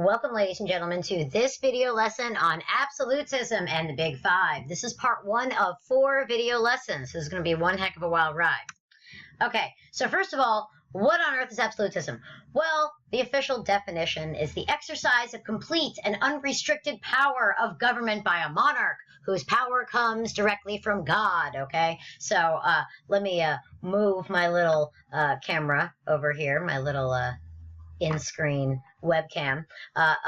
Welcome, ladies and gentlemen, to this video lesson on absolutism and the Big Five. This is part 1 of 4 video lessons. This is going to be one heck of a wild ride. Okay, so first of all, what on earth is absolutism? Well, the official definition is the exercise of complete and unrestricted power of government by a monarch whose power comes directly from God, okay? So let me move my little camera over here, my little in-screen webcam.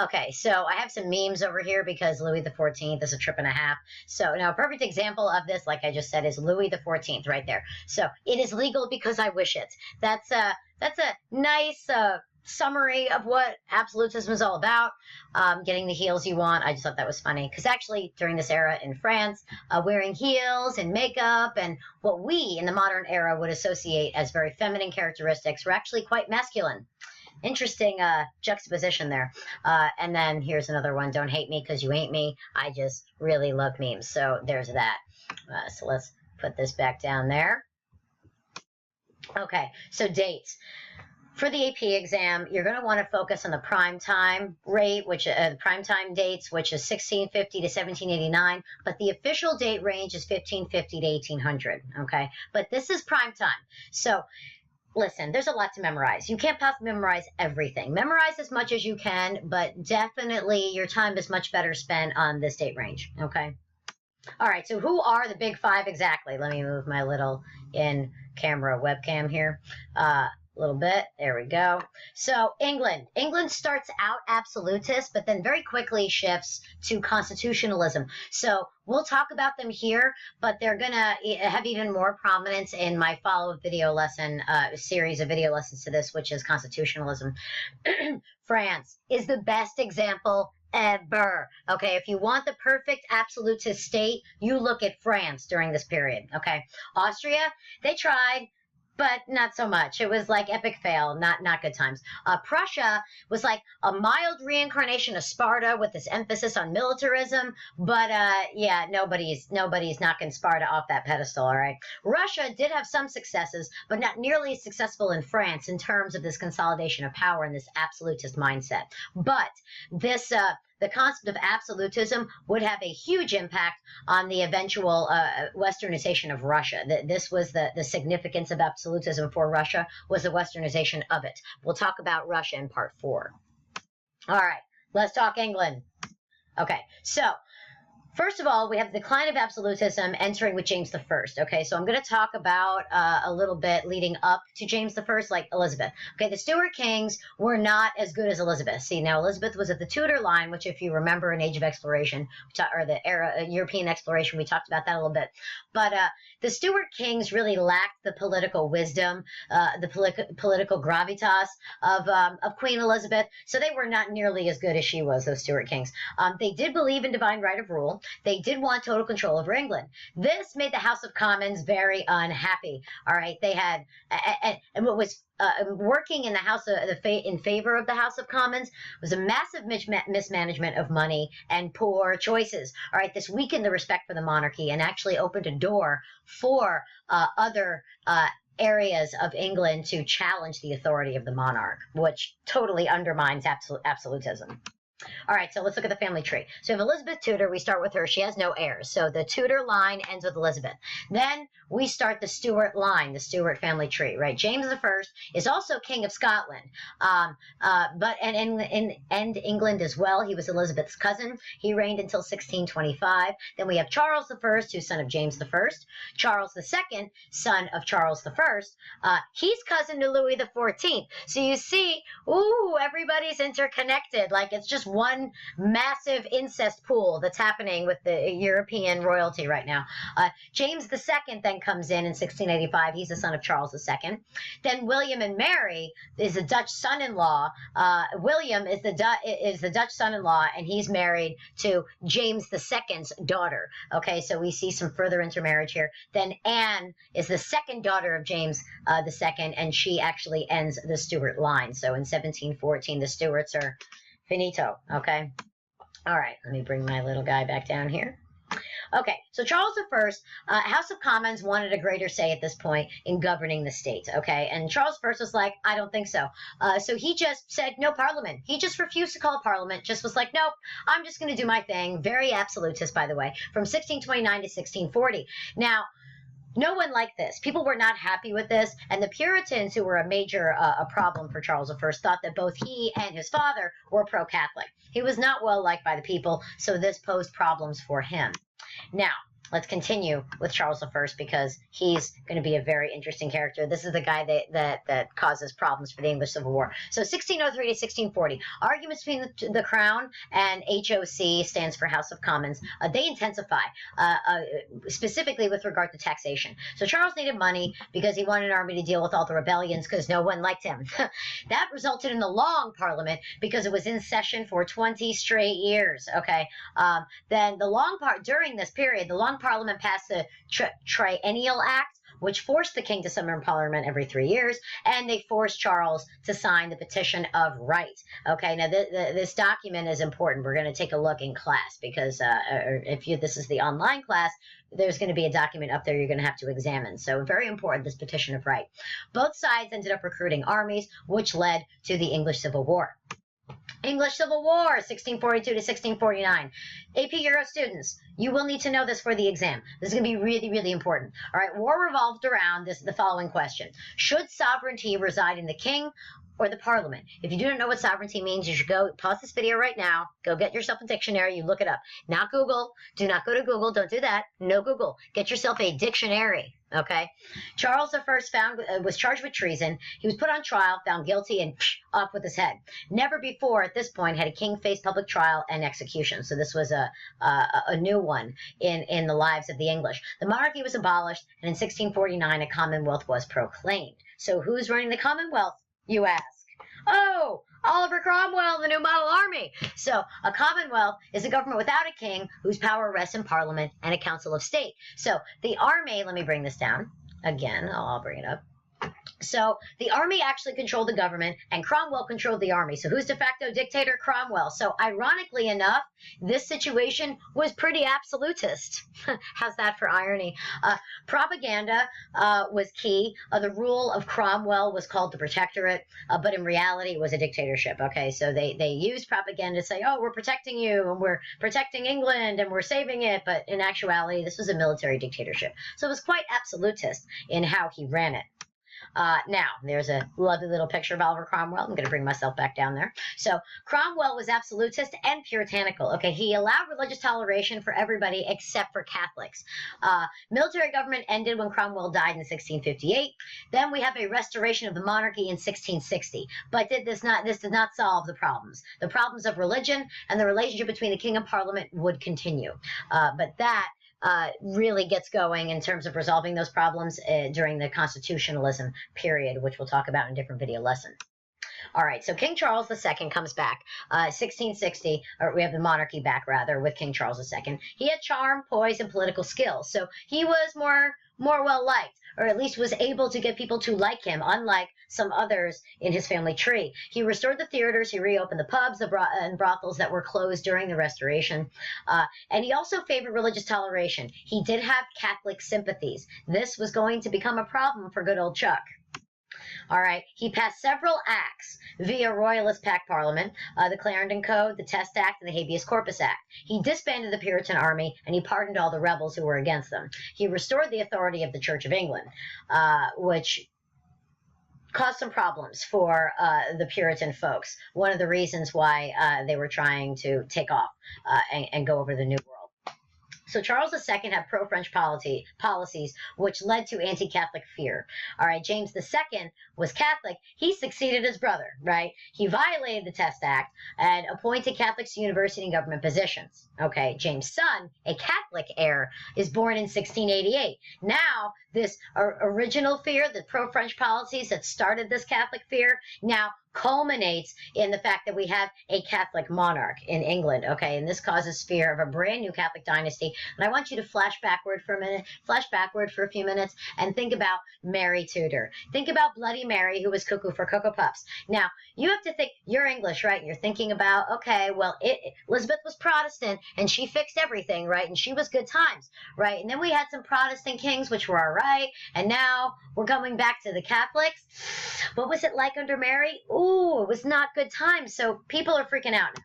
Okay, so I have some memes over here because Louis the 14th is a trip and a half. So now a perfect example of this, like I just said, is Louis the 14th right there. So it is legal because I wish it. That's a nice summary of what absolutism is all about. Getting the heels you want. I just thought that was funny because actually during this era in France, wearing heels and makeup and what we in the modern era would associate as very feminine characteristics were actually quite masculine. Interesting juxtaposition there. And then here's another one. Don't hate me because you ain't me. I just really love memes. So there's that. So let's put this back down there. Okay, so dates. For the AP exam, you're going to want to focus on the prime time rate, which prime time dates, which is 1650 to 1789. But the official date range is 1550 to 1800. Okay, but this is prime time. So listen, there's a lot to memorize. You can't possibly memorize everything. Memorize as much as you can, but definitely your time is much better spent on this date range, okay? All right, so who are the Big Five exactly? Let me move my little in-camera webcam here. A little bit. There we go. So England. England starts out absolutist, but then very quickly shifts to constitutionalism. So we'll talk about them here, but they're going to have even more prominence in my follow-up video lesson, series of video lessons to this, which is constitutionalism. France is the best example ever. Okay, if you want the perfect absolutist state, you look at France during this period. Okay, Austria, they tried, but not so much. It was like epic fail, not good times. Prussia was like a mild reincarnation of Sparta with this emphasis on militarism, but yeah, nobody's knocking Sparta off that pedestal, all right? Russia did have some successes, but not nearly as successful in France in terms of this consolidation of power and this absolutist mindset. But this the concept of absolutism would have a huge impact on the eventual westernization of Russia. This was the significance of absolutism for Russia, was the westernization of it. We'll talk about Russia in part 4. All right, let's talk England. Okay, so first of all, we have the decline of absolutism entering with James I. Okay, so I'm going to talk about a little bit leading up to James I, like Elizabeth. Okay, the Stuart kings were not as good as Elizabeth. See, now Elizabeth was of the Tudor line, which if you remember in Age of Exploration, or the era European exploration, we talked about that a little bit. But the Stuart kings really lacked the political wisdom, the political gravitas of Queen Elizabeth, so they were not nearly as good as she was, those Stuart kings. They did believe in divine right of rule. They did want total control over England. This made the House of Commons very unhappy. All right, they had, and what was working in the House of in favor of the House of Commons was a massive mismanagement of money and poor choices. All right, this weakened the respect for the monarchy and actually opened a door for other areas of England to challenge the authority of the monarch, which totally undermines absolutism. All right, so let's look at the family tree. So we have Elizabeth Tudor. We start with her. She has no heirs. So the Tudor line ends with Elizabeth. Then we start the Stuart line, the Stuart family tree, right? James I is also King of Scotland, but and England as well. He was Elizabeth's cousin. He reigned until 1625. Then we have Charles I, who's son of James I. Charles II, son of Charles I. He's cousin to Louis the 14th. So you see, ooh, everybody's interconnected. Like it's just one massive incest pool that's happening with the European royalty right now. James II then comes in 1685. He's the son of Charles II. Then William and Mary is a Dutch son-in-law. William is the Dutch son-in-law, and he's married to James II's daughter. Okay, so we see some further intermarriage here. Then Anne is the second daughter of James II, and she actually ends the Stuart line. So in 1714, the Stuarts are finito, okay? All right, let me bring my little guy back down here. Okay, so Charles I, House of Commons wanted a greater say at this point in governing the state, okay? And Charles I was like, I don't think so. So he just said, no parliament. He just refused to call a parliament, just was like, nope, I'm just going to do my thing. Very absolutist, by the way, from 1629 to 1640. Now, no one liked this. People were not happy with this, and the Puritans, who were a major a problem for Charles I, thought that both he and his father were pro-Catholic. He was not well liked by the people, so this posed problems for him. Now, let's continue with Charles I because he's going to be a very interesting character. This is the guy that causes problems for the English Civil War. So 1603 to 1640, arguments between the Crown and HOC, stands for House of Commons. They intensify, specifically with regard to taxation. So Charles needed money because he wanted an army to deal with all the rebellions because no one liked him. That resulted in the Long Parliament because it was in session for 20 straight years. Okay, then during this period, the Long Parliament passed the Triennial Act, which forced the king to summon Parliament every 3 years, and they forced Charles to sign the Petition of Right. Okay, now this document is important. We're going to take a look in class because this is the online class, there's going to be a document up there you're going to have to examine. So very important, this Petition of Right. Both sides ended up recruiting armies, which led to the English Civil War. English Civil War, 1642 to 1649. AP Euro students, you will need to know this for the exam. This is going to be really, really important. All right, war revolved around the following question. Should sovereignty reside in the king or the parliament? If you do not know what sovereignty means, you should go pause this video right now, go get yourself a dictionary, you look it up. Not Google. Do not go to Google. Don't do that. No Google. Get yourself a dictionary. Okay, Charles I was charged with treason. He was put on trial, found guilty, and off with his head. Never before at this point had a king face public trial and execution. So this was a new one in the lives of the English. The monarchy was abolished, and in 1649 a commonwealth was proclaimed. So who's running the commonwealth, you ask? Oh, Oliver Cromwell, the new model army. So a commonwealth is a government without a king whose power rests in parliament and a council of state. So the army, let me bring this down again. I'll bring it up. So the army actually controlled the government, and Cromwell controlled the army. So who's de facto dictator? Cromwell. So ironically enough, this situation was pretty absolutist. How's that for irony? Propaganda was key. The rule of Cromwell was called the Protectorate, but in reality it was a dictatorship. Okay, so they used propaganda to say, oh, we're protecting you, and we're protecting England, and we're saving it. But in actuality, this was a military dictatorship. So it was quite absolutist in how he ran it. Now, there's a lovely little picture of Oliver Cromwell. I'm going to bring myself back down there. So Cromwell was absolutist and puritanical. Okay, he allowed religious toleration for everybody except for Catholics. Military government ended when Cromwell died in 1658. Then we have a restoration of the monarchy in 1660. But this did not solve the problems. The problems of religion and the relationship between the king and parliament would continue. But that really gets going in terms of resolving those problems during the constitutionalism period, which we'll talk about in a different video lesson. All right, so King Charles II comes back, 1660, or we have the monarchy back, rather, with King Charles II. He had charm, poise, and political skills, so he was more well-liked, or at least was able to get people to like him, unlike some others in his family tree. He restored the theaters, he reopened the pubs and brothels that were closed during the Restoration, and he also favored religious toleration. He did have Catholic sympathies. This was going to become a problem for good old Chuck. All right, he passed several acts via Royalist Pact Parliament, the Clarendon Code, the Test Act, and the Habeas Corpus Act. He disbanded the Puritan army, and he pardoned all the rebels who were against them. He restored the authority of the Church of England, which caused some problems for the Puritan folks. One of the reasons why they were trying to take off and go over the New World. So Charles II had pro-French policies, which led to anti-Catholic fear. All right, James II was Catholic. He succeeded his brother, right? He violated the Test Act and appointed Catholics to university and government positions. Okay, James' son, a Catholic heir, is born in 1688. Now, this original fear, the pro-French policies that started this Catholic fear, now culminates in the fact that we have a Catholic monarch in England, okay? And this causes fear of a brand new Catholic dynasty. And I want you to flash backward for a few minutes, and think about Mary Tudor. Think about Bloody Mary, who was cuckoo for Cocoa Puffs. Now, you have to think, you're English, right? You're thinking about, okay, well, Elizabeth was Protestant, and she fixed everything, right? And she was good times, right? And then we had some Protestant kings, which were all right, and now we're going back to the Catholics. What was it like under Mary? Ooh, it was not good times. So people are freaking out now.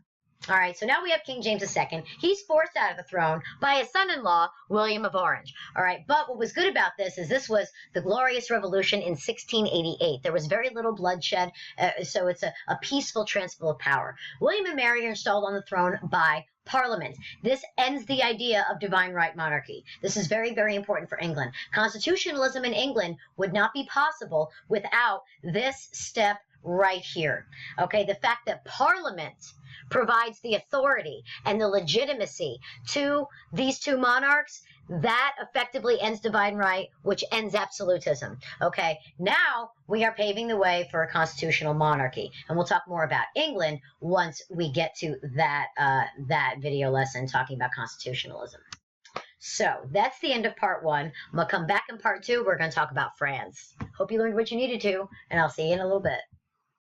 All right, so now we have King James II. He's forced out of the throne by his son-in-law, William of Orange. All right, but what was good about this is this was the Glorious Revolution in 1688. There was very little bloodshed, so it's a peaceful transfer of power. William and Mary are installed on the throne by Parliament. This ends the idea of divine right monarchy. This is very, very important for England. Constitutionalism in England would not be possible without this step right here. Okay, the fact that Parliament provides the authority and the legitimacy to these two monarchs, that effectively ends divine right, which ends absolutism. Okay, now we are paving the way for a constitutional monarchy, and we'll talk more about England once we get to that video lesson talking about constitutionalism. So that's the end of part 1. I'm gonna come back in part 2. We're gonna talk about France. Hope you learned what you needed to, and I'll see you in a little bit.